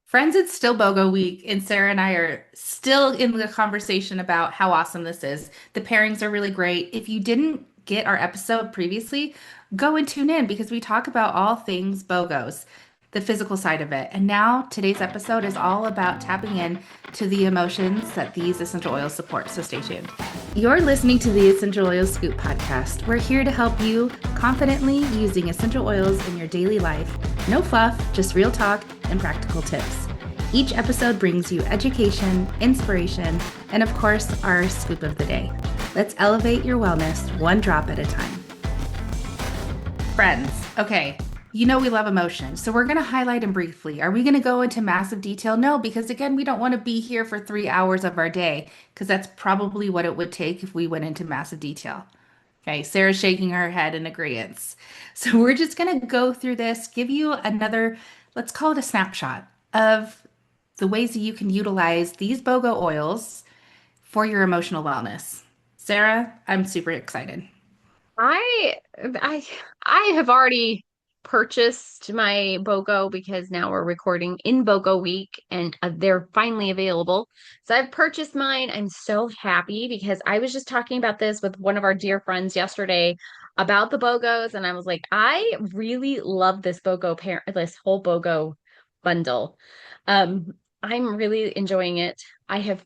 Friends, it's still BOGO week, and Sarah and I are still in the conversation about how awesome this is. The pairings are really great. If you didn't get our episode previously, go and tune in because we talk about all things BOGOs, the physical side of it. And now today's episode is all about tapping in to the emotions that these essential oils support. So stay tuned. You're listening to the Essential Oils Scoop podcast. We're here to help you confidently using essential oils in your daily life. No fluff, just real talk and practical tips. Each episode brings you education, inspiration, and of course, our scoop of the day. Let's elevate your wellness one drop at a time. Friends, okay, you know we love emotion, so we're going to highlight them briefly. Are we going to go into massive detail? No, because again, we don't want to be here for 3 hours of our day, because that's probably what it would take if we went into massive detail. Okay, Sarah's shaking her head in agreement. So we're just going to go through this, give you another, let's call it a snapshot of the ways that you can utilize these BOGO oils for your emotional wellness. Sarah, I'm super excited. I I I have already purchased my BOGO because now we're recording in BOGO week and they're finally available. So I've purchased mine. I'm so happy because I was just talking about this with one of our dear friends yesterday about the BOGOs, and I was like, I really love this this whole BOGO bundle. I'm really enjoying it. I have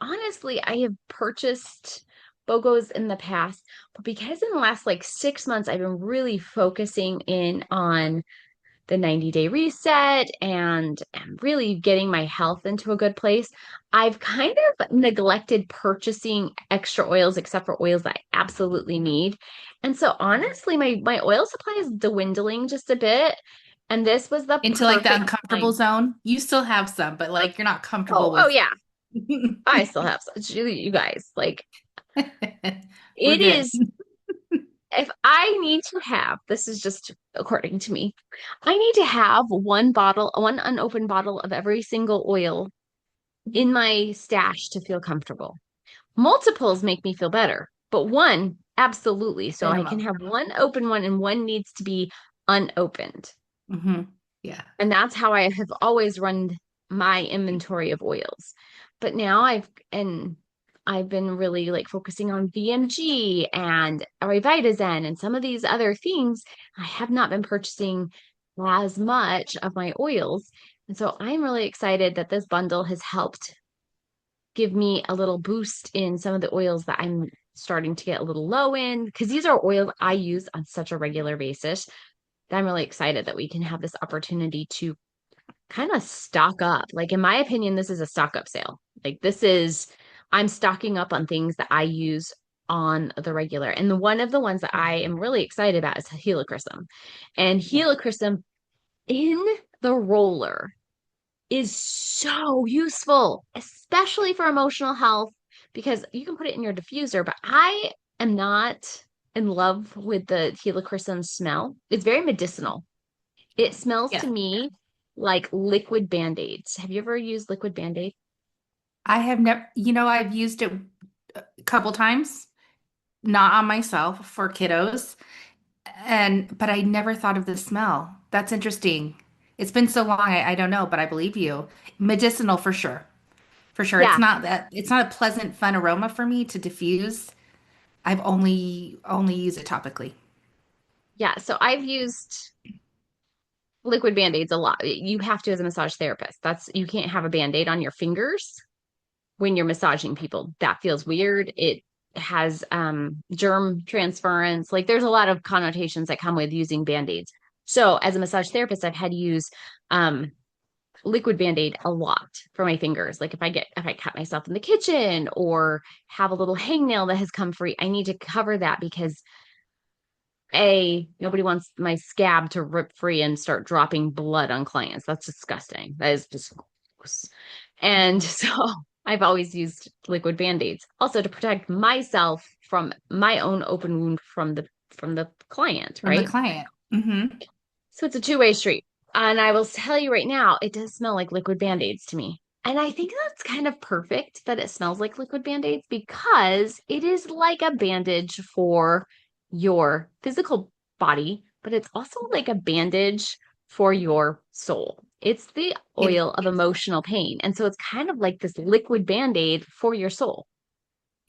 honestly I have purchased BOGOs in the past, but because in the last like 6 months, I've been really focusing in on the 90-day reset and really getting my health into a good place, I've kind of neglected purchasing extra oils except for oils that I absolutely need. And so honestly, my oil supply is dwindling just a bit. And this was the Into like the perfect uncomfortable time. zone. You still have some, but like you're not comfortable Oh with. yeah, I still have such you guys. Like We're it good. is if I need to have, this is just according to me, I need to have one unopened bottle of every single oil in my stash to feel comfortable. Multiples make me feel better, but one, absolutely. So I can Minimum. have one open one and one needs to be unopened. Yeah. And that's how I have always run my inventory of oils. But now I've been really like focusing on VMG and Revitazen and some of these other things. I have not been purchasing as much of my oils. And so I'm really excited that this bundle has helped give me a little boost in some of the oils that I'm starting to get a little low in because these are oils I use on such a regular basis. I'm really excited that we can have this opportunity to kind of stock up. Like, in my opinion, this is a stock up sale. I'm stocking up on things that I use on the regular. And one of the ones that I am really excited about is Helichrysum. And Yeah. Helichrysum in the roller is so useful, especially for emotional health, because you can put it in your diffuser. But I am not in love with the Helichrysum smell. It's very medicinal. It smells to Yeah. me like liquid Band-Aids. Have you ever used liquid Band-Aid? I have never, I've used it a couple times, not on myself for kiddos, but I never thought of the smell. That's interesting. It's been so long, I don't know, but I believe you. Medicinal for sure. For sure. Yeah. It's not a pleasant, fun aroma for me to diffuse. I've only used it topically. Yeah. So I've used liquid Band-Aids a lot. You have to as a massage therapist. You can't have a Band-Aid on your fingers when you're massaging people. That feels weird. It has germ transference. Like there's a lot of connotations that come with using Band-Aids. So as a massage therapist, I've had to use um liquid Band-Aid a lot for my fingers. Like if I cut myself in the kitchen or have a little hangnail that has come free, I need to cover that because nobody wants my scab to rip free and start dropping blood on clients. That's disgusting. That is just gross. And so I've always used liquid Band-Aids also to protect myself from my own open wound from the client, From the right? client. So it's a two-way street. And I will tell you right now, it does smell like liquid Band-Aids to me. And I think that's kind of perfect that it smells like liquid Band-Aids because it is like a bandage for your physical body, but it's also like a bandage for your soul. It's the It oil of emotional pain. And so it's kind of like this liquid band-aid for your soul.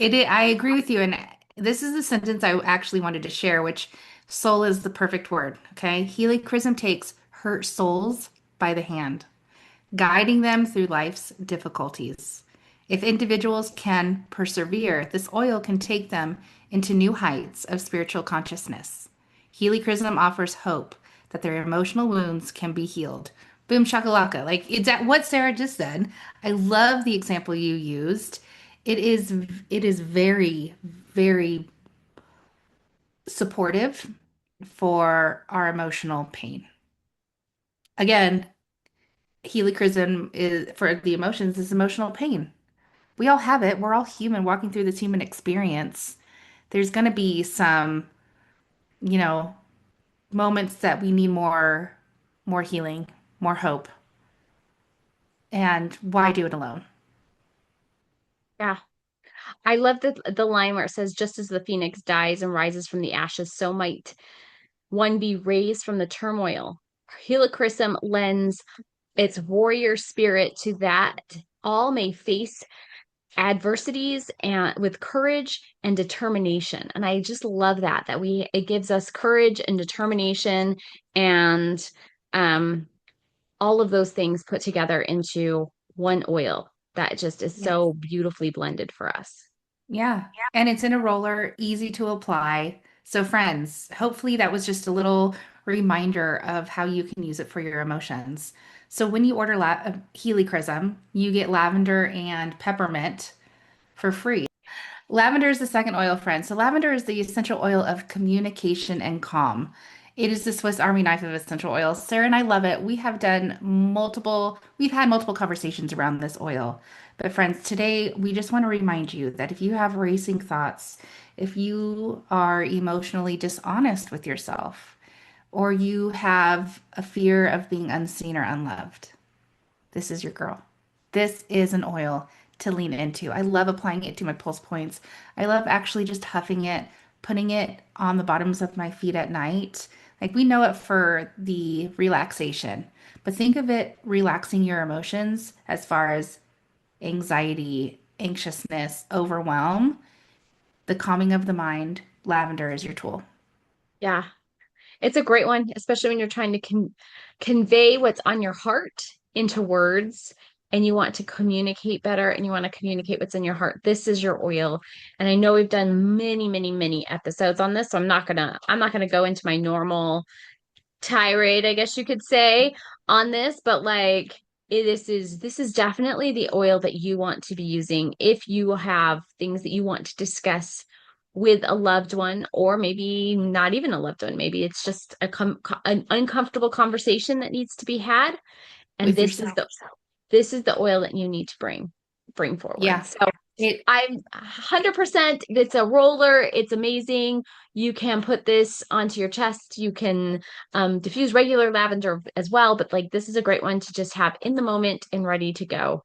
I agree with you. And this is the sentence I actually wanted to share, which soul is the perfect word. Okay. Helichrysum takes hurt souls by the hand, guiding them through life's difficulties. If individuals can persevere, this oil can take them into new heights of spiritual consciousness. Helichrysum offers hope that their emotional wounds can be healed. Boom shakalaka. Like it's at what Sarah just said. I love the example you used. It is very, very supportive for our emotional pain. Again, helichrysum is for the emotions is emotional pain. We all have it. We're all human walking through this human experience. There's going to be some, you know, moments that we need more healing, more hope. And why do it alone? Yeah. I love the line where it says, just as the phoenix dies and rises from the ashes, so might one be raised from the turmoil. Helichrysum lends its warrior spirit to that all may face adversities and with courage and determination. And I just love that we it gives us courage and determination and um all of those things put together into one oil that just is Yes. so beautifully blended for us. Yeah. And it's in a roller, easy to apply. So, friends, hopefully that was just a little reminder of how you can use it for your emotions. So, when you order Helichrysum, you get lavender and peppermint for free. Lavender is the second oil, friend. So, lavender is the essential oil of communication and calm. It is the Swiss Army knife of essential oils. Sarah and I love it. We've had multiple conversations around this oil. But, friends, today we just want to remind you that if you have racing thoughts, if you are emotionally dishonest with yourself, or you have a fear of being unseen or unloved, this is your girl. This is an oil to lean into. I love applying it to my pulse points. I love actually just huffing it, putting it on the bottoms of my feet at night. Like we know it for the relaxation, but think of it relaxing your emotions as far as anxiety, anxiousness, overwhelm, the calming of the mind. Lavender is your tool. Yeah. It's a great one, especially when you're trying to convey what's on your heart into words and you want to communicate better and you want to communicate what's in your heart. This is your oil. And I know we've done many, many, many episodes on this, so I'm not gonna go into my normal tirade, I guess you could say, on this, but like this is definitely the oil that you want to be using if you have things that you want to discuss with a loved one, or maybe not even a loved one. Maybe it's just an uncomfortable conversation that needs to be had, and With this is yourself. the oil that you need to bring forward. Yeah. So It I'm 100%. It's a roller. It's amazing. You can put this onto your chest. You can diffuse regular lavender as well. But like this is a great one to just have in the moment and ready to go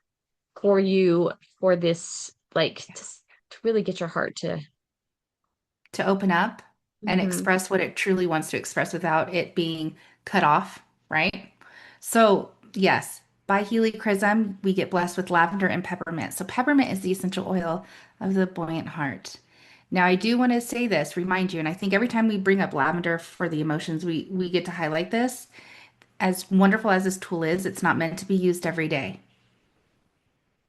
for you for this, like to really get your heart to. to open up and Mhm. express what it truly wants to express without it being cut off, right? So, yes, by Helichrysum, we get blessed with lavender and peppermint. So, peppermint is the essential oil of the buoyant heart. Now, I do want to say this, remind you, and I think every time we bring up lavender for the emotions, we get to highlight this. As wonderful as this tool is, it's not meant to be used every day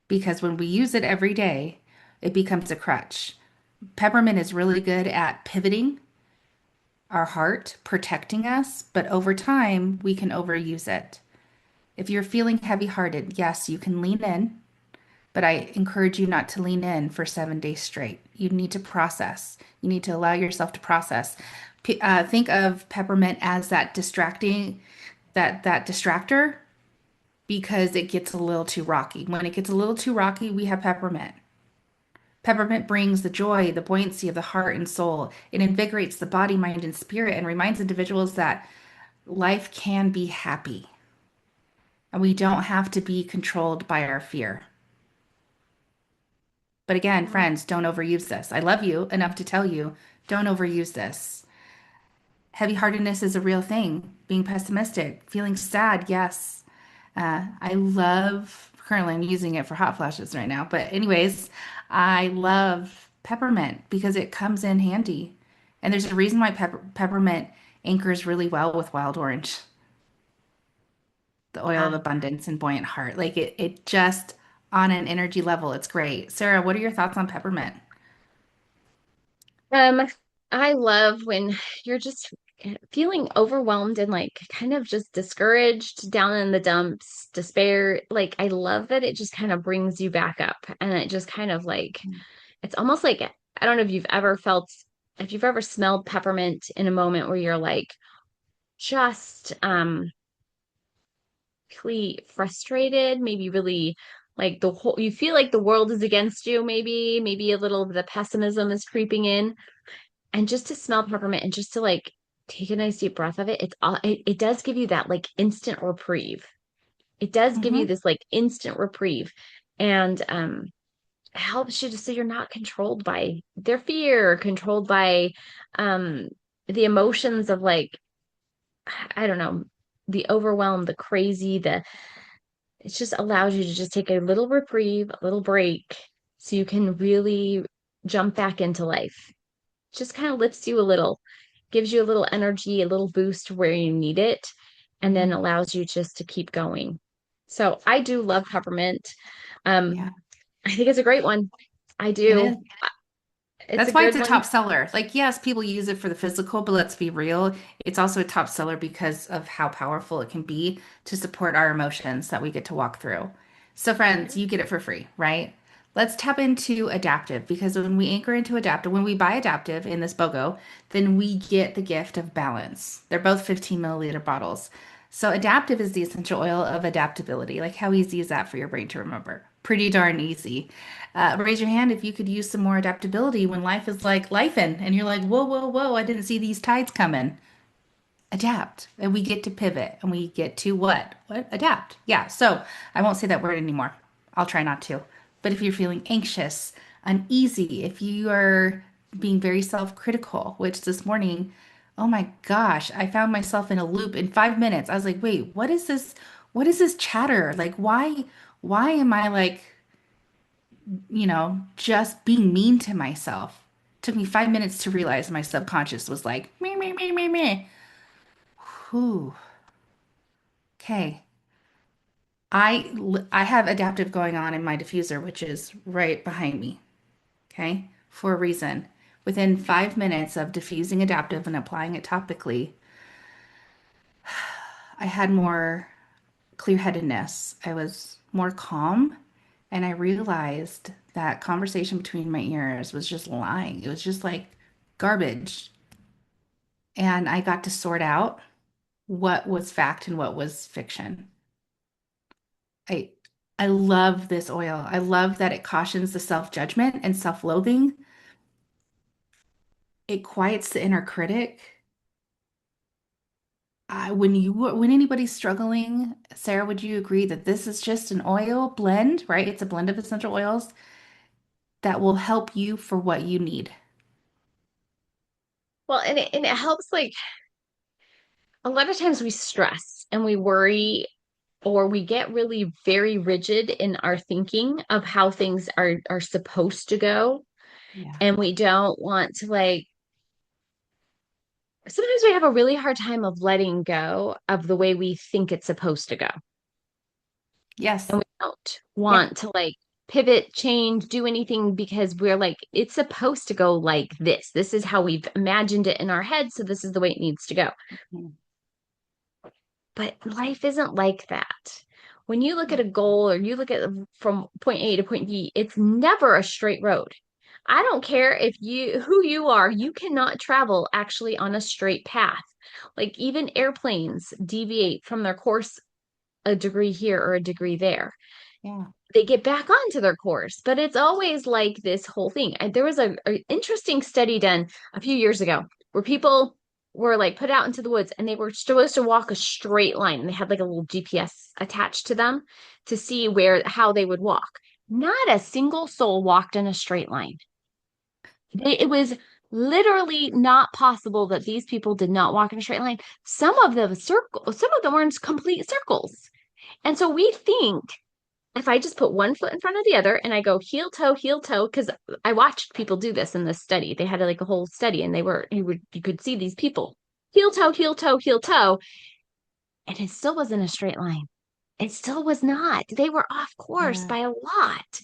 because when we use it every day, it becomes a crutch. Peppermint is really good at pivoting our heart, protecting us, but over time, we can overuse it. If you're feeling heavy-hearted, yes, you can lean in, but I encourage you not to lean in for 7 days straight. You need to process. You need to allow yourself to process. Think of peppermint as that distracting, that distractor, because it gets a little too rocky. When it gets a little too rocky, we have peppermint. Peppermint brings the joy, the buoyancy of the heart and soul. It invigorates the body, mind, and spirit and reminds individuals that life can be happy and we don't have to be controlled by our fear. But again, friends, don't overuse this. I love you enough to tell you, don't overuse this. Heavy heartedness is a real thing. Being pessimistic, feeling sad, yes. I love, currently I'm using it for hot flashes right now, but anyways, I love peppermint because it comes in handy. And there's a reason why peppermint anchors really well with wild orange, the oil of Yeah. abundance and buoyant heart. Like it just on an energy level, it's great. Sarah, what are your thoughts on peppermint? Um, I love when you're just feeling overwhelmed and like kind of just discouraged, down in the dumps, despair. Like I love that it just kind of brings you back up and it just kind of like it's almost like I don't know if you've ever smelled peppermint in a moment where you're like just really frustrated, maybe really like the whole you feel like the world is against you, maybe a little of the pessimism is creeping in. And just to smell peppermint and just to like take a nice deep breath of it, it does give you that like instant reprieve. It does give you Hmm. this like instant reprieve. And it helps you to so you're not controlled by their fear, controlled by um the emotions of like I don't know, the overwhelm, the crazy, the it just allows you to just take a little reprieve, a little break, so you can really jump back into life. Just kind of lifts you a little, gives you a little energy, a little boost where you need it, and then Hmm. allows you just to keep going. So I do love peppermint. Um, Yeah, I think it's a great one. I it is. do. It's a That's why it's good a one. top seller. Like, yes, people use it for the physical, but let's be real, it's also a top seller because of how powerful it can be to support our emotions that we get to walk through. So, friends, you get it for free, right? Let's tap into Adaptive because when we anchor into Adaptive, when we buy Adaptive in this BOGO, then we get the gift of balance. They're both 15 milliliter bottles. So, Adaptive is the essential oil of adaptability. Like, how easy is that for your brain to remember? Pretty darn easy. Raise your hand if you could use some more adaptability when life is like lifing and you're like, whoa, whoa, whoa, I didn't see these tides coming. Adapt. And we get to pivot and we get to what? What? Adapt. Yeah. So I won't say that word anymore. I'll try not to. But if you're feeling anxious, uneasy, if you are being very self-critical, which this morning, oh my gosh, I found myself in a loop in 5 minutes. I was like, wait, what is this? What is this chatter? Like, why am I like just being mean to myself. Took me 5 minutes to realize my subconscious was like, me, me, me, me, me. Whew. Okay. I have adaptive going on in my diffuser, which is right behind me. Okay. For a reason. Within 5 minutes of diffusing adaptive and applying it topically, I had more clear-headedness. I was more calm, and I realized that conversation between my ears was just lying. It was just like garbage. And I got to sort out what was fact and what was fiction. I I love this oil. I love that it cautions the self-judgment and self-loathing. It quiets the inner critic. When anybody's struggling, Sarah, would you agree that this is just an oil blend, right? It's a blend of essential oils that will help you for what you need. Well, and it helps like a lot of times we stress and we worry or we get really very rigid in our thinking of how things are supposed to go. Yeah. And we don't want to like sometimes we have a really hard time of letting go of the way we think it's supposed to go. Yes. And we don't Yeah. want to like pivot, change, do anything because we're like, it's supposed to go like this. This is how we've imagined it in our head. So this is the way it needs to go. Mhm. But life isn't like that. When you look at a goal or you look at from point A to point B, it's never a straight road. I don't care if you who you are, you cannot travel actually on a straight path. Like even airplanes deviate from their course a degree here or a degree there. Yeah. They get back onto their course, but it's always like this whole thing. And there was a interesting study done a few years ago where people were like put out into the woods and they were supposed to walk a straight line and they had like a little GPS attached to them to see where how they would walk. Not a single soul walked in a straight line. It was literally not possible that these people did not walk in a straight line. Some of them were in complete circles. And so we think if I just put one foot in front of the other and I go heel toe, because I watched people do this in this study. They had like a whole study and you could see these people heel toe, heel toe, and it still wasn't a straight line. It still was not. They were off course Yeah. by a lot.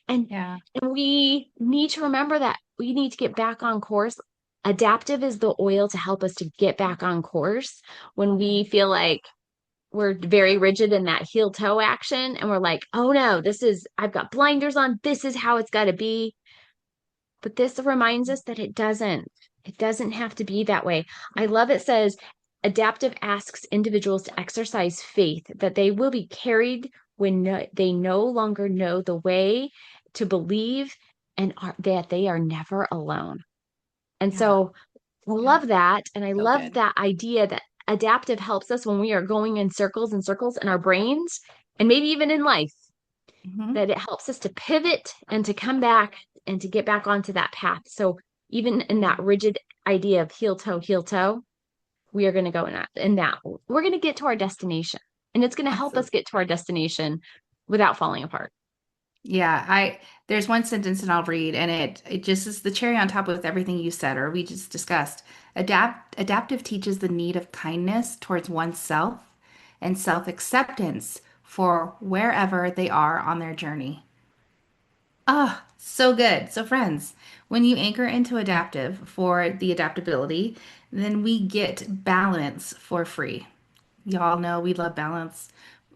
And Yeah. and we need to remember that we need to get back on course. Adaptiv is the oil to help us to get back on course when we feel like we're very rigid in that heel toe action and we're like, oh no, I've got blinders on. This is how it's got to be. But this reminds us that it doesn't have to be that way. I love it says Adaptiv asks individuals to exercise faith that they will be carried when they no longer know the way to believe that they are never alone. And Yeah. so I Yeah. love that. And I So love good. that idea that Adaptiv helps us when we are going in circles and circles in our brains and maybe even in life, Hmm. that it helps us to pivot and to come back and to get back onto that path. So even in that rigid idea of heel toe, we are going to go in that. We're going to get to our destination and it's going to help us Absolutely. get to our destination without falling apart. Yeah, there's one sentence and I'll read, and it just is the cherry on top with everything you said or we just discussed. Adaptive teaches the need of kindness towards oneself and self-acceptance for wherever they are on their journey. Ah, so good. So friends, when you anchor into adaptive for the adaptability, then we get balance for free. Y'all know we love balance.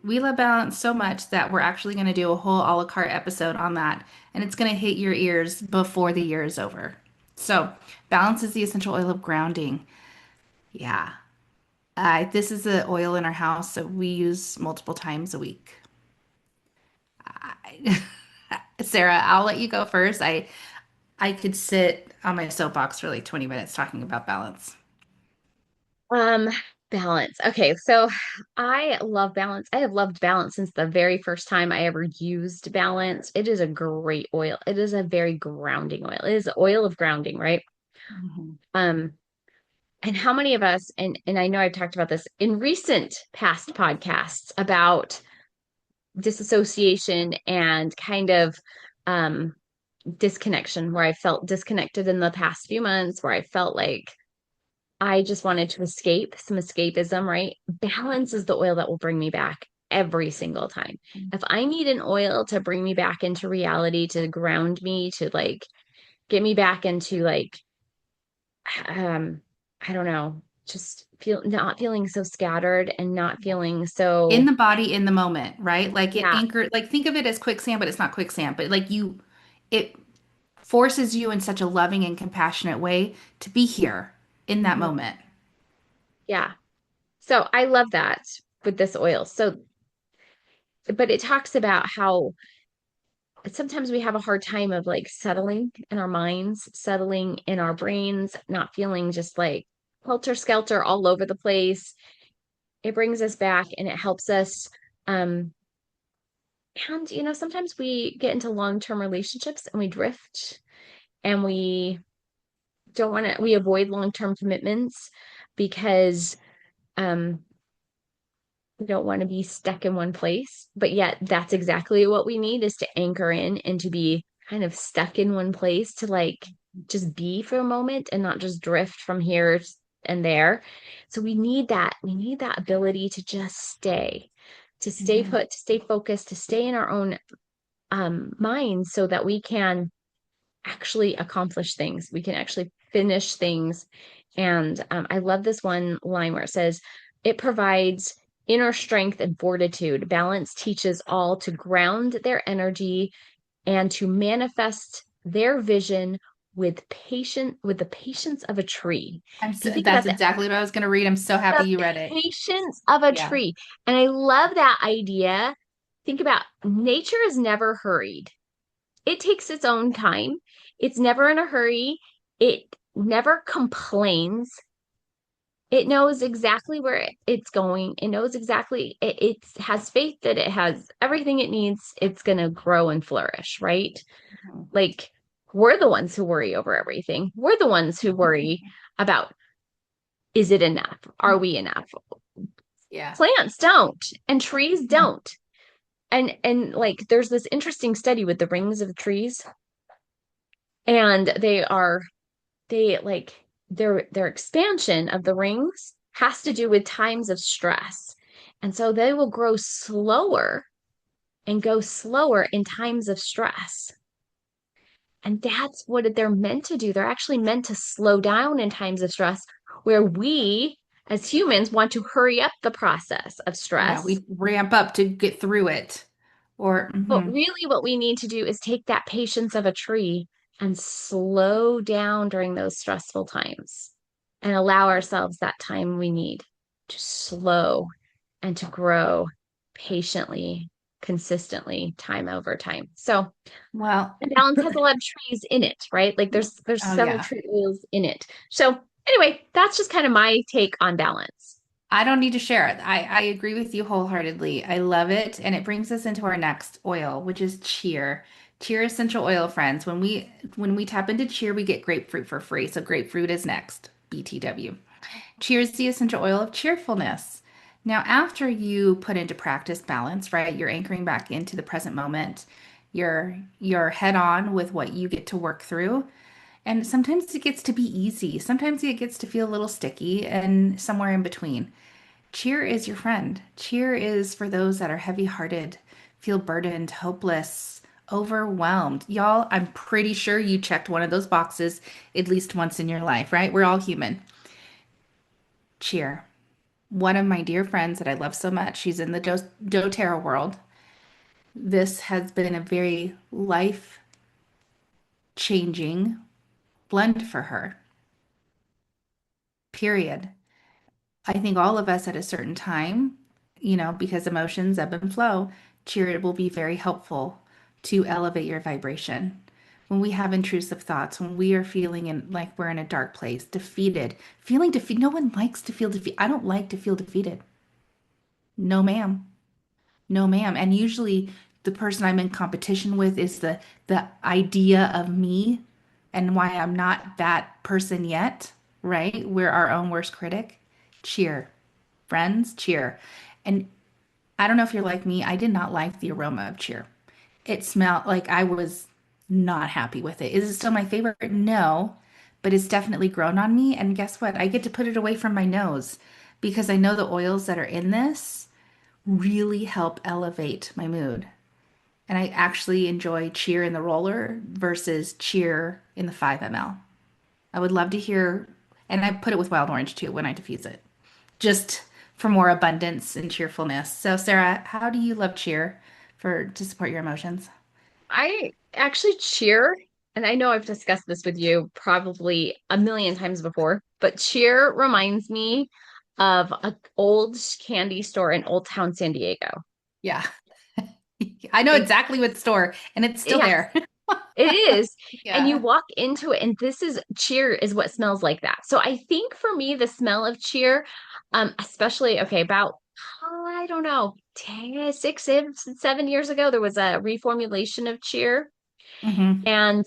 We love balance so much that we're actually going to do a whole a la carte episode on that, and it's going to hit your ears before the year is over. So, balance is the essential oil of grounding. Yeah. This is the oil in our house, so we use multiple times a week. Sarah, I'll let you go first. I could sit on my soapbox for like 20 minutes talking about balance. Um, Balance. Okay, so I love balance. I have loved balance since the very first time I ever used balance. It is a great oil. It is a very grounding oil. It is oil of grounding, right? Mhm. Um, and how many of us, and I know I've talked about this in recent past podcasts about disassociation and kind of um disconnection, where I felt disconnected in the past few months, where I felt like I just wanted to escape, some escapism, right? Balance is the oil that will bring me back every single time. If I need an oil to bring me back into reality, to ground me, to like get me back into like, um, I don't know, just not feeling so scattered and not feeling In so, the body, in the moment, right? Like it yeah. anchored, like think of it as quicksand, but it's not quicksand, but like it forces you in such a loving and compassionate way to be here in that Mhm. moment. Yeah. So I love that with this oil. So, but it talks about how sometimes we have a hard time of like settling in our minds, settling in our brains, not feeling just like helter skelter all over the place. It brings us back and it helps us. Um, and sometimes we get into long-term relationships and we drift and we don't want to, we avoid long-term commitments because um we don't want to be stuck in one place. But yet that's exactly what we need, is to anchor in and to be kind of stuck in one place, to like just be for a moment and not just drift from here and there. So we need that ability to just to stay Mhm. put, to stay focused, to stay in our own minds so that we can actually accomplish things. We can actually finish things. And I love this one line where it says, it provides inner strength and fortitude. Balance teaches all to ground their energy and to manifest their vision with the patience of a tree. If you think That's about that, exactly what I was going to read. I'm so happy the you read it. patience of a Yeah. tree. And I love that idea. Think about nature is never hurried. It takes its own time. It's never in a hurry. It never complains. It knows exactly where it's going. It knows exactly, it has faith that it has everything it needs. It's going to grow and flourish, right? Mhm. Like we're the ones who worry over everything. We're the ones who worry about, is it enough? Are we enough? Yeah. Plants don't, and trees don't. And like there's this interesting study with the rings of trees, and they like their expansion of the rings has to do with times of stress. And so they will grow slower and go slower in times of stress. And that's what they're meant to do. They're actually meant to slow down in times of stress, where we as humans want to hurry up the process of Yeah, stress. we ramp up to get through it. Or, But mhm. really, what we need to do is take that patience of a tree and slow down during those stressful times and allow ourselves that time we need to slow and to grow patiently, consistently, time over time. So, Well, and balance has a lot of trees in it, right? Like there's oh several yeah. tree oils in it. So, anyway, that's just kind of my take on balance. I don't need to share it. I agree with you wholeheartedly. I love it. And it brings us into our next oil, which is cheer. Cheer essential oil, friends. When we tap into cheer, we get grapefruit for free. So grapefruit is next. BTW. Cheer is the essential oil of cheerfulness. Now, after you put into practice balance, right? You're anchoring back into the present moment. You're head on with what you get to work through. And sometimes it gets to be easy. Sometimes it gets to feel a little sticky and somewhere in between. Cheer is your friend. Cheer is for those that are heavy hearted, feel burdened, hopeless, overwhelmed. Y'all, I'm pretty sure you checked one of those boxes at least once in your life, right? We're all human. Cheer. One of my dear friends that I love so much, she's in the doTERRA world. This has been a very life changing blend for her, period. I think all of us at a certain time, because emotions ebb and flow, cheer will be very helpful to elevate your vibration. When we have intrusive thoughts, when we are feeling like we're in a dark place, defeated, feeling defeated. No one likes to feel defeated. I don't like to feel defeated. No, ma'am. No, ma'am. And usually the person I'm in competition with is the idea of me and why I'm not that person yet, right? We're our own worst critic. Cheer. Friends, cheer. And I don't know if you're like me, I did not like the aroma of cheer. It smelled like I was not happy with it. Is it still my favorite? No, but it's definitely grown on me. And guess what? I get to put it away from my nose because I know the oils that are in this really help elevate my mood. And I actually enjoy cheer in the roller versus cheer in the 5 ml. I would love to hear, and I put it with wild orange too when I diffuse it, just for more abundance and cheerfulness. So, Sarah, how do you love cheer for to support your emotions? I actually cheer, and I know I've discussed this with you probably a million times before, but cheer reminds me of an old candy store in Old Town San Diego. Yeah, I know It, exactly what store, and it's still yeah, there. it is. And you Yeah. walk into it, and this is cheer is what smells like that. So I think for me, the smell of cheer, especially, okay, about, I don't know, 10, 6, 7 years ago, there was a reformulation of cheer. Hmm. And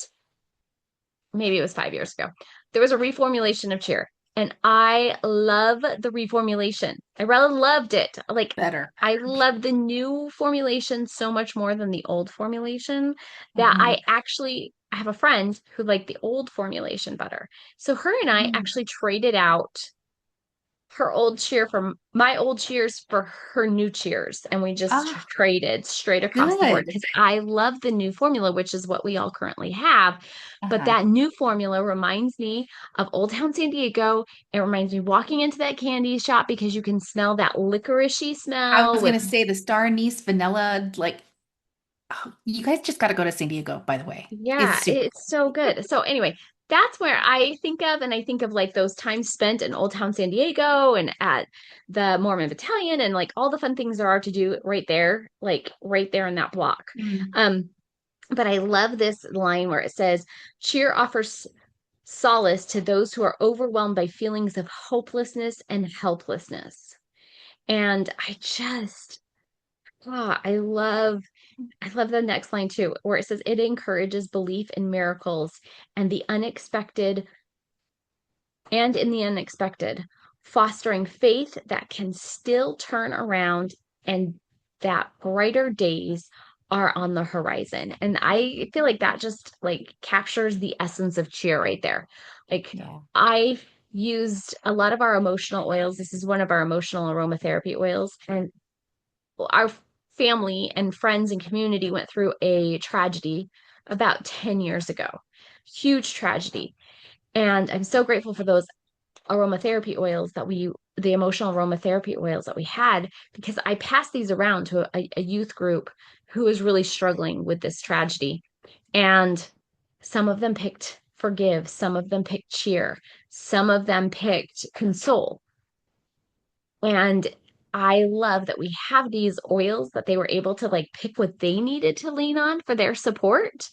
maybe it was 5 years ago. There was a reformulation of cheer, and I love the reformulation. I really loved it. Like, Better. I love the new formulation so much more than the old formulation that Hmm. I have a friend who liked the old formulation better. So her and I Mm. actually traded out her old cheer from my old cheers for her new cheers, and we just Ah, traded straight across the board good. because I love the new formula, which is what we all currently have. But Uh-huh. that new formula reminds me of Old Town San Diego. It reminds me walking into that candy shop because you can smell that licoricey I smell was with, gonna say the star anise vanilla, like oh, you guys just got to go to San Diego, by the way. It's yeah, super it's so good. So anyway, that's where I think of, and I think of like those times spent in Old Town San Diego and at the Mormon Battalion and like all the fun things there are to do right there, like right there in that block. cool. Um, but I love this line where it says, cheer offers solace to those who are overwhelmed by feelings of hopelessness and helplessness. And ah, I love the next line too, where it says it encourages belief in miracles and the unexpected and in the unexpected. fostering faith that can still turn around and that brighter days are on the horizon. And I feel like that just like captures the essence of cheer right there. Like Yeah. I used a lot of our emotional oils. This is one of our emotional aromatherapy oils. And our family and friends and community went through a tragedy about 10 years ago. Huge tragedy. And I'm so grateful for those aromatherapy oils the emotional aromatherapy oils that we had, because I passed these around to a youth group who was really struggling with this tragedy. And some of them picked forgive, some of them picked cheer, some of them picked console. And I love that we have these oils that they were able to like pick what they needed to lean on for their support.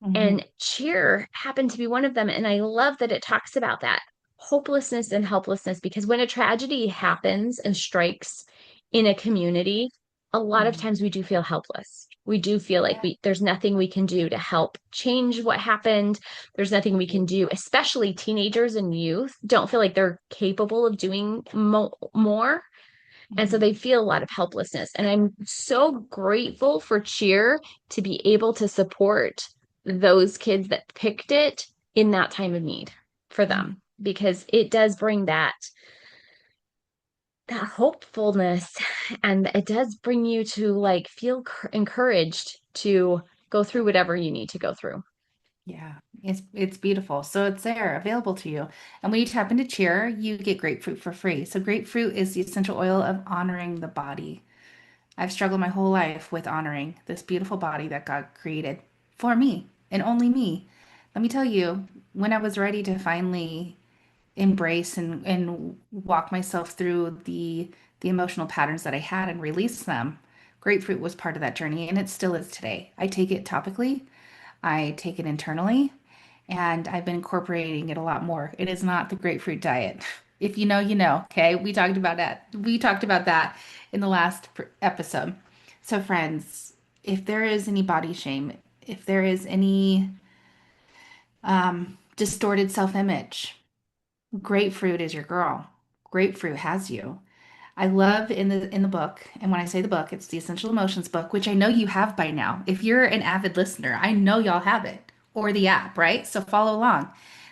Hmm. And cheer happened to be one of them. And I love that it talks about that hopelessness and helplessness, because when a tragedy happens and strikes in a community, a lot of Hmm. times we do feel helpless. We do feel like there's nothing we can do to help change what happened. There's nothing we can do, especially teenagers and youth don't feel like they're capable of doing more. And so Hmm. they feel a lot of helplessness. And I'm so grateful for cheer to be able to support those kids that picked it in that time of need for them, Hmm. because it does bring that hopefulness, and it does bring you to like feel encouraged to go through whatever you need to go through. Yeah, it's beautiful. So it's there available to you. And when you tap into cheer, you get grapefruit for free. So grapefruit is the essential oil of honoring the body. I've struggled my whole life with honoring this beautiful body that God created for me and only me. Let me tell you, when I was ready to finally embrace and walk myself through the emotional patterns that I had and release them, grapefruit was part of that journey, and it still is today. I take it topically, I take it internally, and I've been incorporating it a lot more. It is not the grapefruit diet. If you know, you know. Okay, we talked about that. We talked about that in the last episode. So, friends, if there is any body shame, if there is any distorted self-image, grapefruit is your girl. Grapefruit has you. I love in the book, and when I say the book, it's the Essential Emotions book, which I know you have by now. If you're an avid listener, I know y'all have it, or the app, right? So follow along.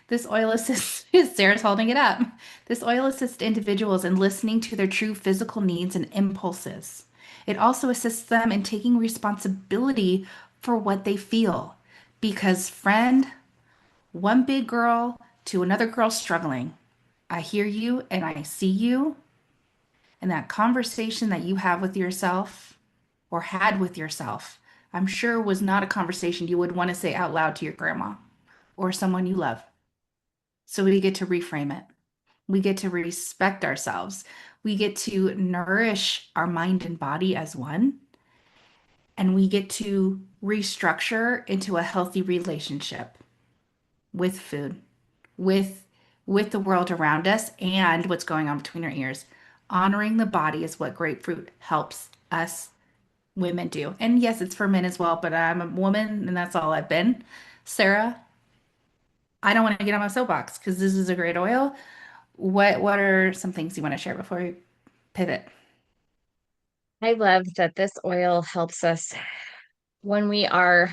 This oil assists, Sarah's holding it up. This oil assists individuals in listening to their true physical needs and impulses. It also assists them in taking responsibility for what they feel. Because, friend, one big girl to another girl struggling, I hear you and I see you, and that conversation that you have with yourself or had with yourself, I'm sure was not a conversation you would want to say out loud to your grandma or someone you love. So we get to reframe it. We get to respect ourselves. We get to nourish our mind and body as one. And we get to restructure into a healthy relationship with food, with with the world around us and what's going on between our ears. Honoring the body is what grapefruit helps us women do. And yes, it's for men as well, but I'm a woman and that's all I've been. Sarah, I don't want to get on my soapbox because this is a great oil. What are some things you want to share before we pivot? I love that this oil helps us when we are,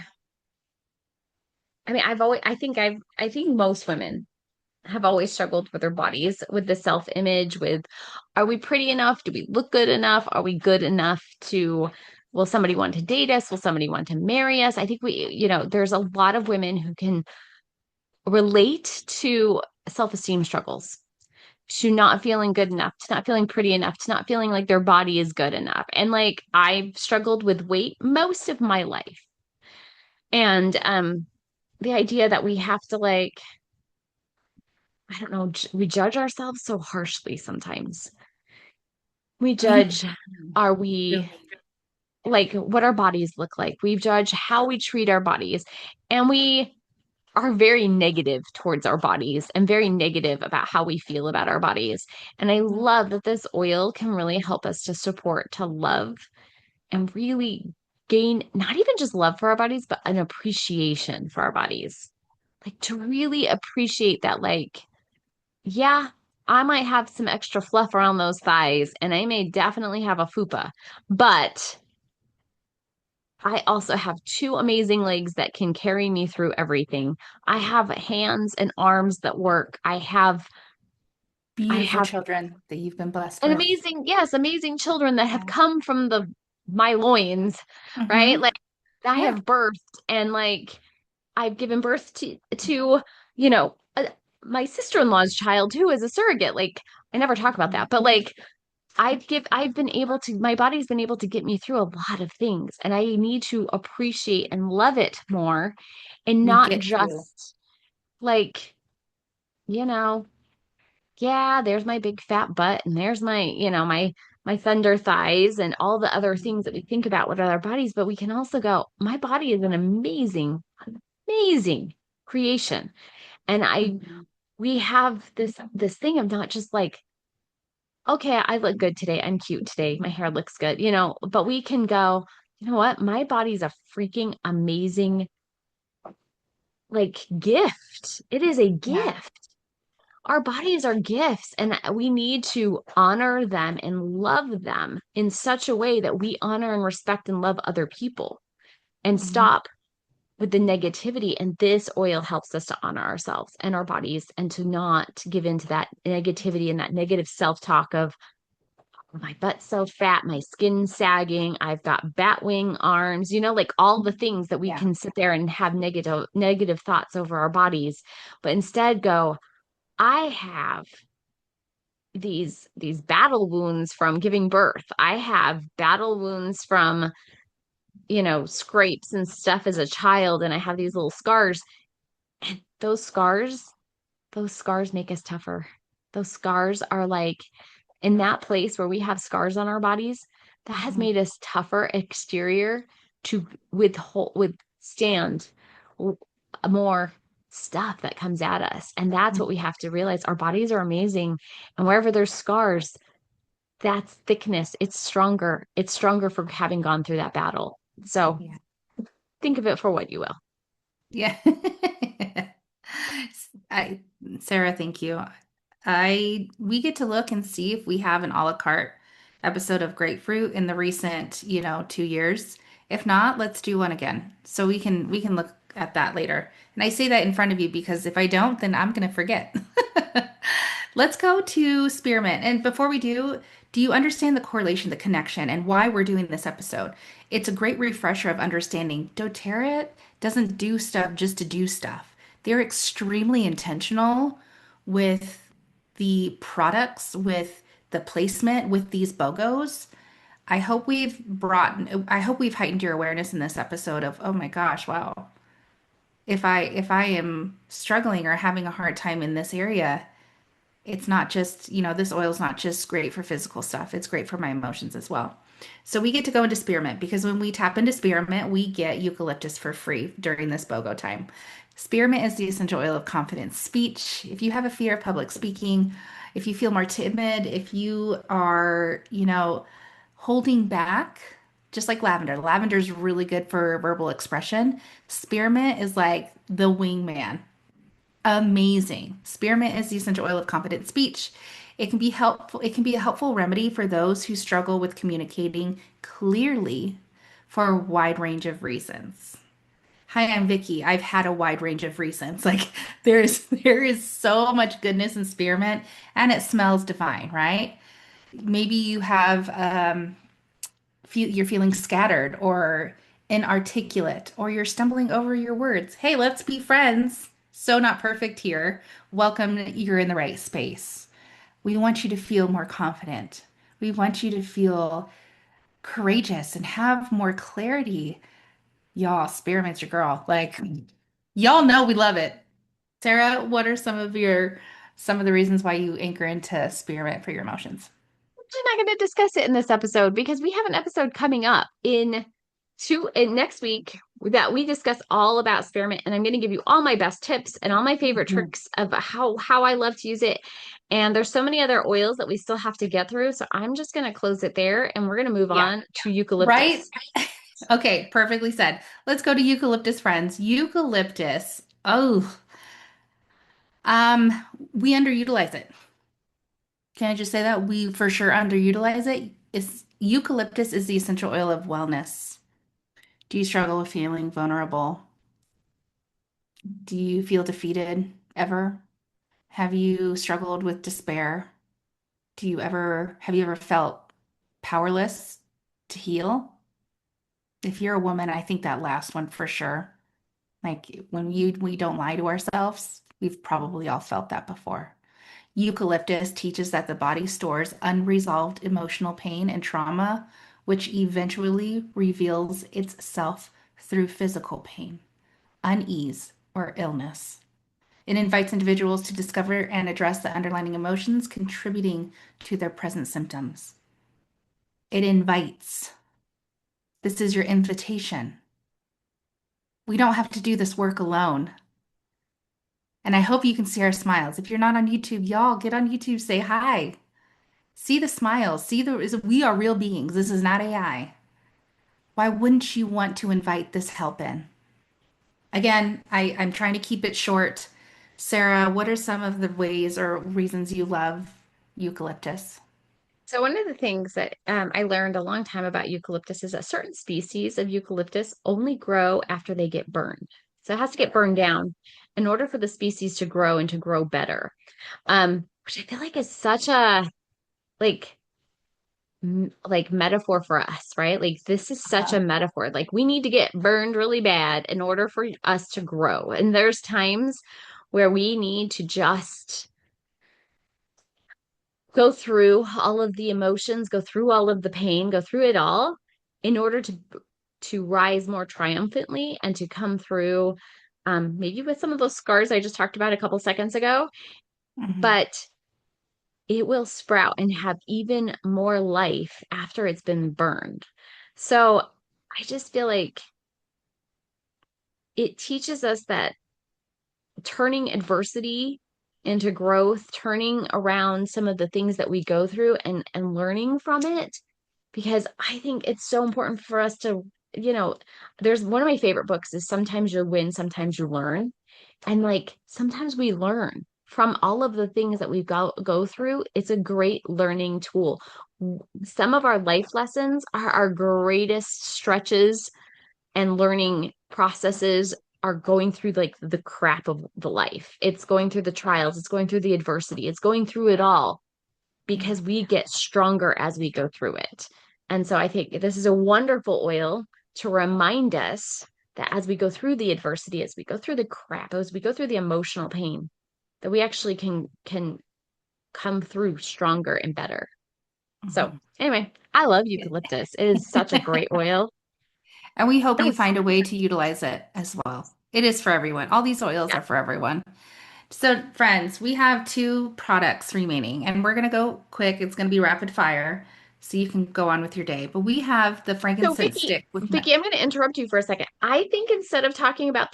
I mean, I think most women have always struggled with their bodies, with the self-image, with are we pretty enough? Do we look good enough? Are we good enough to, will somebody want to date us? Will somebody want to marry us? I think there's a lot of women who can relate to self-esteem struggles, to not feeling good enough, to not feeling pretty enough, to not feeling like their body is good enough. And like I've struggled with weight most of my life. And the idea that we have to like, I don't know, we judge ourselves so harshly sometimes. We judge, are we like what our bodies look like? We judge how we treat our bodies. And we are very negative towards our bodies and very negative about how we feel about our bodies. And I love that this oil can really help us to support, to love, and really gain not even just love for our bodies, but an appreciation for our bodies. Like to really appreciate that, like, yeah, I might have some extra fluff around those thighs and I may definitely have a fupa, but I also have two amazing legs that can carry me through everything. I have hands and arms that work. I Beautiful have children that you've been blessed an with. amazing, yes, amazing children that have Yeah. come from the my loins, right? Mm-hmm. Like I Yeah. have birthed and like I've given birth to, you know, my sister-in-law's child who is a surrogate. Like I never talk about that, but like I've been able to, my body's been able to get me through a lot of things, and I need to appreciate and love it more and We not get to. just like, you know, yeah, there's my big fat butt and there's my, my thunder thighs and all the other things that we think about with our bodies, but we can also go, my body is an amazing, amazing creation. And Mhm. we have this thing of not just like, okay, I look good today. I'm cute today. My hair looks good, but we can go, you know what? My body's a freaking amazing like gift. It is a Yeah. gift. Our bodies are gifts, and we need to honor them and love them in such a way that we honor and respect and love other people and Mhm. stop with the negativity. And this oil helps us to honor ourselves and our bodies and to not give into that negativity and that negative self-talk of my butt's so fat, my skin's sagging, I've got bat wing arms, like all the things that we Yeah. can sit there and have negative thoughts over our bodies, but instead go, I have these battle wounds from giving birth. I have battle wounds from, scrapes and stuff as a child, and I have these little scars. And those scars make us tougher. Those scars are like in that place where we have scars on our bodies, that has Mhm. made us tougher exterior to withstand more stuff that comes at us. And that's what we have to realize. Our bodies are amazing. And wherever there's scars, that's thickness. It's stronger. It's stronger for having gone through that battle. So Yeah. think of it for what you will. Yeah. I, Sarah, thank you. We get to look and see if we have an a la carte episode of grapefruit in the recent, 2 years. If not, let's do one again. So we can look at that later. And I say that in front of you because if I don't, then I'm gonna forget. Let's go to spearmint. And before we do you understand the correlation, the connection, and why we're doing this episode? It's a great refresher of understanding doTERRA doesn't do stuff just to do stuff. They're extremely intentional with the products, with the placement, with these BOGOs. I hope we've heightened your awareness in this episode of, oh my gosh, wow. If I am struggling or having a hard time in this area, it's not just, this oil's not just great for physical stuff. It's great for my emotions as well. So we get to go into spearmint because when we tap into spearmint, we get eucalyptus for free during this BOGO time. Spearmint is the essential oil of confidence speech. If you have a fear of public speaking, if you feel more timid, if you are, holding back, just like lavender. Lavender is really good for verbal expression. Spearmint is like the wingman. Amazing. Spearmint is the essential oil of confident speech. It can be helpful. It can be a helpful remedy for those who struggle with communicating clearly for a wide range of reasons. Hi, I'm Vicky. I've had a wide range of reasons. Like there is so much goodness in spearmint and it smells divine, right? Maybe you have you're feeling scattered or inarticulate or you're stumbling over your words. Hey, let's be friends. So not perfect here. Welcome, you're in the right space. We want you to feel more confident. We want you to feel courageous and have more clarity. Y'all, spearmint's your girl. Like, y'all know we love it. Sarah, what are some of the reasons why you anchor into spearmint for your emotions? We're not going to discuss it in this episode because we have an episode coming up in next week that we discuss all about spearmint, and I'm going to give you all my best tips and all my favorite Mhm. tricks of how I love to use it. And there's so many other oils that we still have to get through, so I'm just going to close it there and we're going to move Yeah. on to Right? eucalyptus. Okay, perfectly said. Let's go to eucalyptus friends. Eucalyptus. Oh, um, we underutilize it. Can I just say that we for sure underutilize it? Eucalyptus is the essential oil of wellness. Do you struggle with feeling vulnerable? Do you feel defeated ever? Have you struggled with despair? Have you ever felt powerless to heal? If you're a woman, I think that last one for sure. Like we don't lie to ourselves, we've probably all felt that before. Eucalyptus teaches that the body stores unresolved emotional pain and trauma, which eventually reveals itself through physical pain, unease, or illness. It invites individuals to discover and address the underlying emotions contributing to their present symptoms. It invites. This is your invitation. We don't have to do this work alone. And I hope you can see our smiles. If you're not on YouTube, y'all get on YouTube, say hi. See the smiles. We are real beings. This is not AI. Why wouldn't you want to invite this help in? Again, I'm trying to keep it short. Sarah, what are some of the ways or reasons you love eucalyptus? So one of the things that I learned a long time about eucalyptus is that certain species of eucalyptus only grow after they get burned. So it has to get burned down in order for the species to grow and to grow better. Which I feel like is such a like like metaphor for us, right? Like this is such a metaphor. Like we need to get burned really bad in order for us to grow. And there's times where we need to just go through all of the emotions, go through all of the pain, go through it all in order to rise more triumphantly and to come through maybe with some of those scars I just talked about a couple seconds ago, Mhm. but it will sprout and have even more life after it's been burned. So I just feel like it teaches us that turning adversity into growth, turning around some of the things that we go through and learning from it, because I think it's so important for us to, you know, there's one of my favorite books is Sometimes You Win, Sometimes You Learn. And like sometimes we learn from all of the things that we go through. It's a great learning tool. Some of our life lessons are our greatest stretches and learning processes are going through like the crap of the life. It's going through the trials, it's going through the adversity, it's going through it all Yeah. because we get stronger as we go through it. And so I think this is a wonderful oil to remind us that as we go through the adversity, as we go through the crap, as we go through the emotional pain, that we actually can come through stronger and better. So Mhm. anyway, I love eucalyptus. It is such a great oil. And we hope you Yes. find a way to utilize it as well. It is for everyone. All these oils Yeah. are for everyone. So, friends, we have two products remaining, and we're going to go quick. It's going to be rapid fire, so you can go on with your day. But we have the So frankincense Vicky, stick with nut. Vicky, I'm going to interrupt you for a second. I think instead of talking about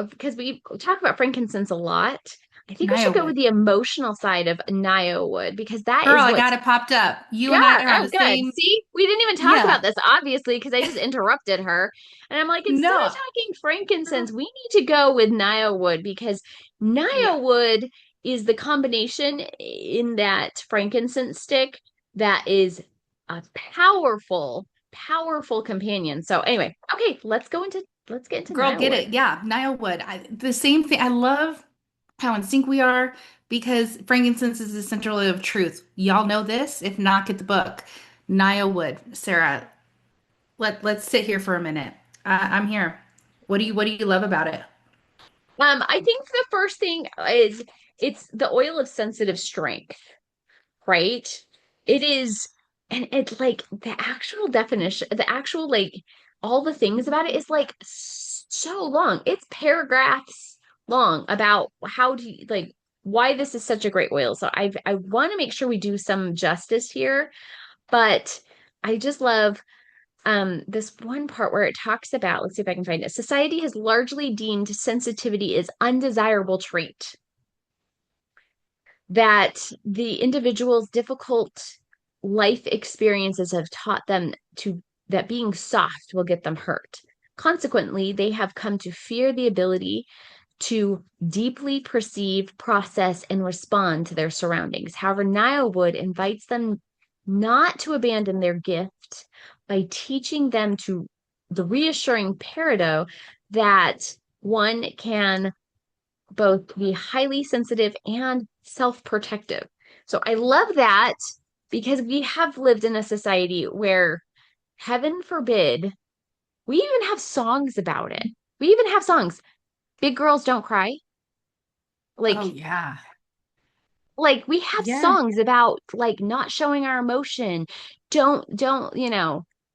because we talk about frankincense a lot, I think we Naya should go with wood. the emotional side of Nio wood because that Girl, is I what's, got it popped up. You and I yeah. are on Oh, the good. same. See, we didn't even talk about Yeah. this, obviously, because I just interrupted her. And I'm like, instead of No. talking frankincense, we need to go with Nio wood because Yeah. Nio wood is the combination in that frankincense stick that is a powerful companion. So anyway, okay, let's get into Girl, Nio get wood. it. Yeah. Naya wood. The same thing. I love how in sync we are because frankincense is the central oil of truth. Y'all know this. If not, get the book. Naya wood. Sarah, let's sit here for a minute. I'm here. What do you love about it? I think the first thing is it's the oil of sensitive strength, right? It is, and it's like the actual definition, the actual like all the things about it is like so long. It's paragraphs long about how to like why this is such a great oil. So I want to make sure we do some justice here, but I just love this one part where it talks about, let's see if I can find it. Society has largely deemed sensitivity as undesirable trait that the individual's difficult life experiences have taught them to that being soft will get them hurt. Consequently, they have come to fear the ability to deeply perceive, process, and respond to their surroundings. However, Nile wood invites them not to abandon their gift by teaching them to the reassuring peridot that one can both be highly sensitive and self-protective. So I love that because we have lived in a society where, heaven forbid, we even have songs about it. We even have songs. Big girls don't cry. Oh Like yeah. we have Yeah. songs about like not showing our emotion. Don't,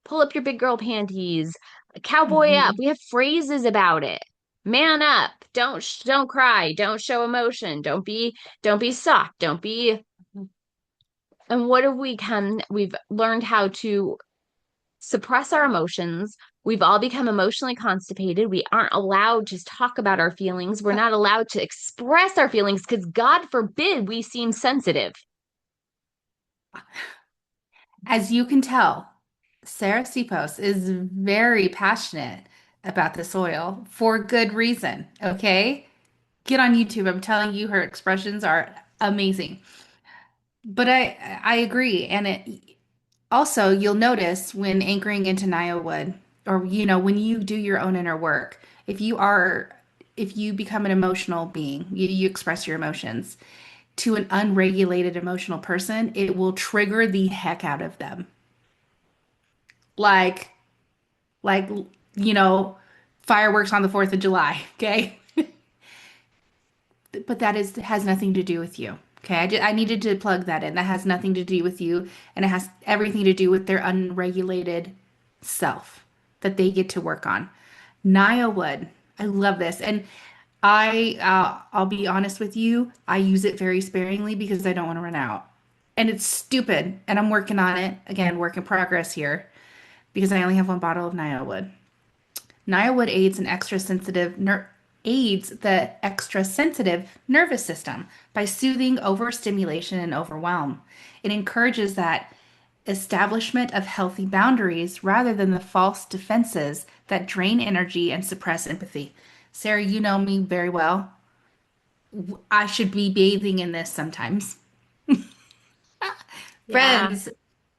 pull up your big girl panties. Cowboy up. Mhm. We have phrases about it. Man up. Don't cry. Don't show emotion. Don't be soft. Don't be. And what have we come? We've learned how to suppress our emotions. We've all become emotionally constipated. We aren't allowed to talk about our feelings. We're not allowed to express our feelings because, God forbid, we seem sensitive. As you can tell, Sarah Sipos is very passionate about this oil for good reason. Okay? Get on YouTube. I'm telling you, her expressions are amazing. But I agree. And it also you'll notice when anchoring into Naya wood, or when you do your own inner work, if you become an emotional being, you express your emotions to an unregulated emotional person, it will trigger the heck out of them. Like like you know, fireworks on the 4th of July, okay? But that is has nothing to do with you. Okay, I needed to plug that in. That has nothing to do with you, and it has everything to do with their unregulated self that they get to work on. Naya Wood, I love this, and I'll be honest with you, I use it very sparingly because I don't want to run out, and it's stupid, and I'm working on it. Again, work in progress here because I only have one bottle of Naya Wood. Niawood aids the extra sensitive nervous system by soothing overstimulation and overwhelm. It encourages that establishment of healthy boundaries rather than the false defenses that drain energy and suppress empathy. Sarah, you know me very well. I should be bathing in this sometimes. Yeah. Friends,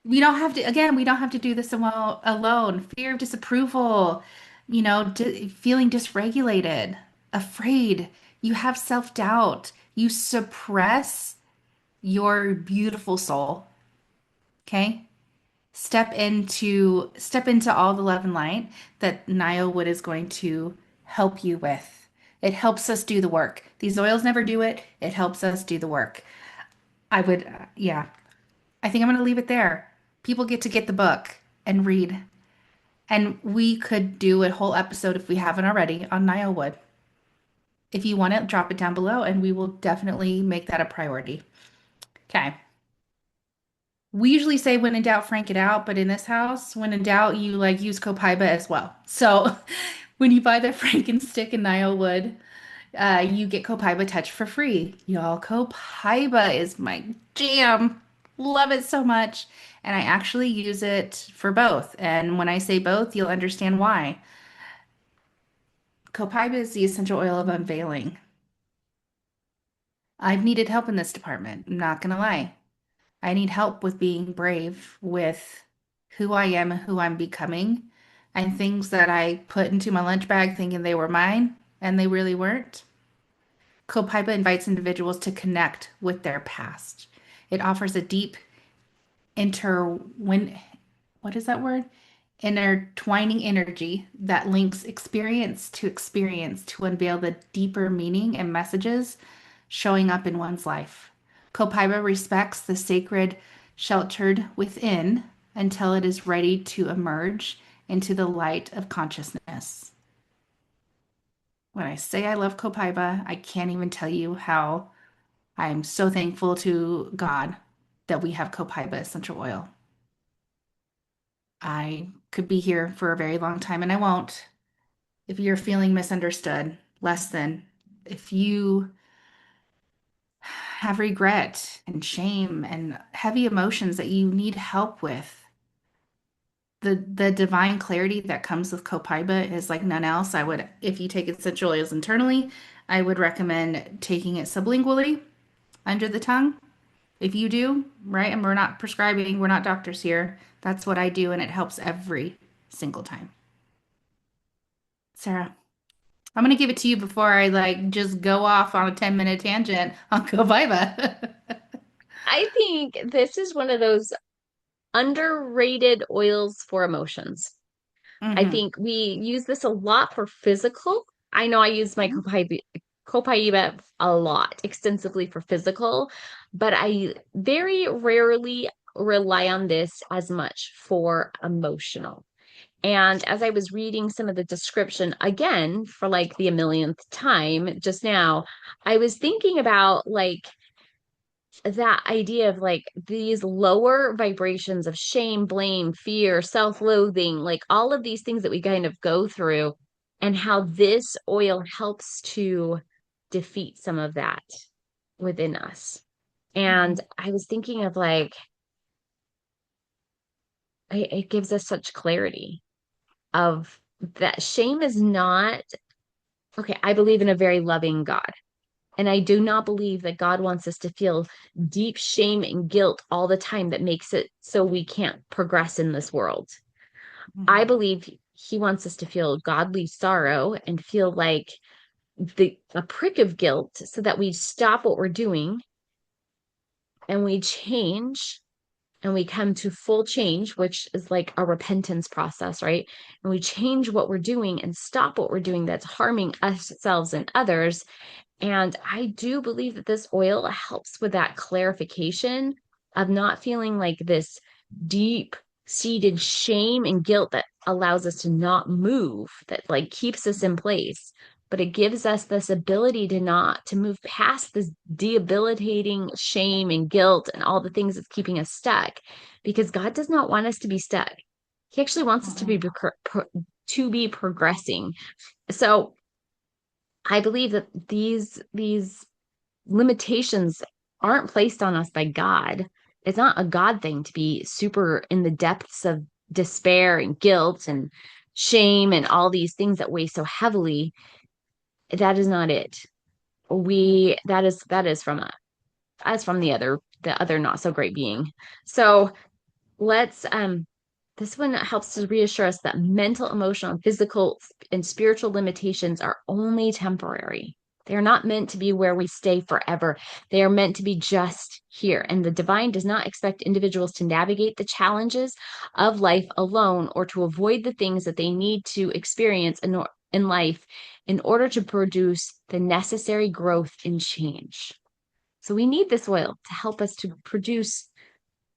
we don't have to do this alone. Fear of disapproval, feeling dysregulated, afraid. You have self-doubt. You suppress your beautiful soul. Okay? Step into all the love and light that Nile Wood is going to help you with. It helps us do the work. These oils never do it. It helps us do the work. Yeah. I think I'm going to leave it there. People get the book and read. And we could do a whole episode if we haven't already on Nile Wood. If you want it, drop it down below and we will definitely make that a priority. Okay. We usually say when in doubt, frank it out, but in this house, when in doubt, you like use Copaiba as well. So when you buy the Frankenstick and Nile Wood, you get Copaiba Touch for free. Y'all, Copaiba is my jam. Love it so much. And I actually use it for both. And when I say both, you'll understand why. Copaiba is the essential oil of unveiling. I've needed help in this department. I'm not gonna lie. I need help with being brave with who I am and who I'm becoming, and things that I put into my lunch bag thinking they were mine, and they really weren't. Copaiba invites individuals to connect with their past. It offers a deep interwin what is that word? Intertwining energy that links experience to unveil the deeper meaning and messages showing up in one's life. Copaiba respects the sacred sheltered within until it is ready to emerge into the light of consciousness. When I say I love Copaiba, I can't even tell you how I'm so thankful to God that we have Copaiba essential oil. I could be here for a very long time and I won't. If you're feeling misunderstood, less than, if you have regret and shame and heavy emotions that you need help with, The divine clarity that comes with Copaiba is like none else. I would, if you take essential oils internally, I would recommend taking it sublingually under the tongue. If you do, right? And we're not prescribing, we're not doctors here. That's what I do, and it helps every single time. Sarah, I'm gonna give it to you before I like just go off on a 10-minute tangent on Copaiba. I think this is one of those underrated oils for emotions. I hmm think we use this a lot for physical. I know I use my Copaiba a lot, extensively for physical, but I very rarely rely on this as much for emotional. And as I was reading some of the description again for like the a millionth time just now, I was thinking about like that idea of like these lower vibrations of shame, blame, fear, self-loathing, like all of these things that we kind of go through, and how this oil helps to defeat some of that within us. And I was thinking of like, it gives us such clarity of that shame is not, okay, I believe in a very loving God. And I do not believe that God wants us to feel deep shame and guilt all the time that makes it so we can't progress in this world. I hmm believe he wants us to feel godly sorrow and feel like the a prick of guilt so that we stop what we're doing and we change and we come to full change, which is like a repentance process, right? And we change what we're doing and stop what we're doing that's harming ourselves and others. And I do believe that this oil helps with that clarification of not feeling like this deep seated shame and guilt that allows us to not move, that like keeps us in place. But it gives us this ability to not to move past this debilitating shame and guilt and all the things that's keeping us stuck, because God does not want us to be stuck. He actually wants us to be progressing. So I believe that these limitations aren't placed on us by God. It's not a God thing to be super in the depths of despair and guilt and shame and all these things that weigh so heavily. That is not it. We that is from us, as from the other not so great being. So let's this one helps to reassure us that mental, emotional, and physical and spiritual limitations are only temporary. They are not meant to be where we stay forever. They are meant to be just here. And the divine does not expect individuals to navigate the challenges of life alone or to avoid the things that they need to experience in life in order to produce the necessary growth and change. So we need this oil to help us to produce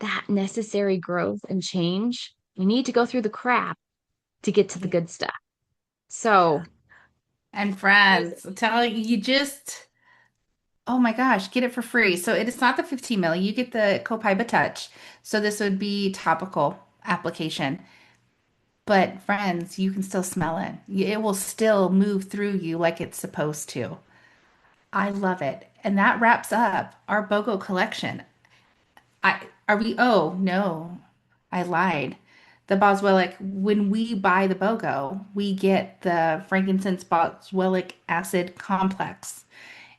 that necessary growth and change. We need to go through the crap to get to the Yeah. good stuff. So, And friends, I'm telling you, you just, oh my gosh, get it for free. So it is not the 15 mil. You get the Copaiba Touch. So this would be topical application. But friends, you can still smell it. It will still move through you like it's supposed to. I love it. And that wraps up our BOGO collection. I are we oh no, I lied. The boswellic, when we buy the BOGO, we get the frankincense boswellic acid complex.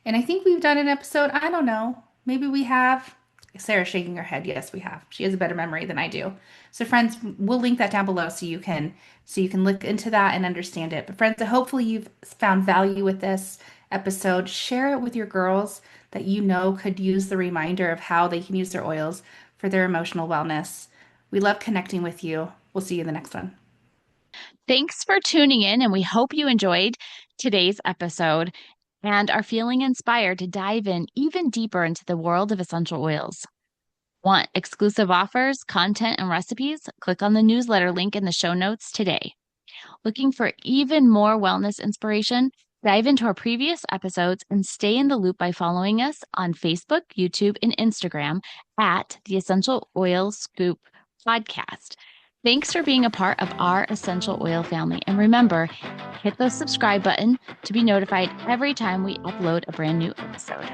And I think we've done an episode. I don't know. Maybe we have. Sarah's shaking her head. Yes, we have. She has a better memory than I do. So friends, we'll link that down below so you can look into that and understand it. But friends, hopefully you've found value with this episode. Share it with your girls that you know could use the reminder of how they can use their oils for their emotional wellness. We love connecting with you. We'll see you in the next one. thanks for tuning in, and we hope you enjoyed today's episode and are feeling inspired to dive in even deeper into the world of essential oils. Want exclusive offers, content, and recipes? Click on the newsletter link in the show notes today. Looking for even more wellness inspiration? Dive into our previous episodes and stay in the loop by following us on Facebook, YouTube, and Instagram at the Essential Oil Scoop Podcast. Thanks for being a part of our essential oil family. And remember, hit the subscribe button to be notified every time we upload a brand new episode.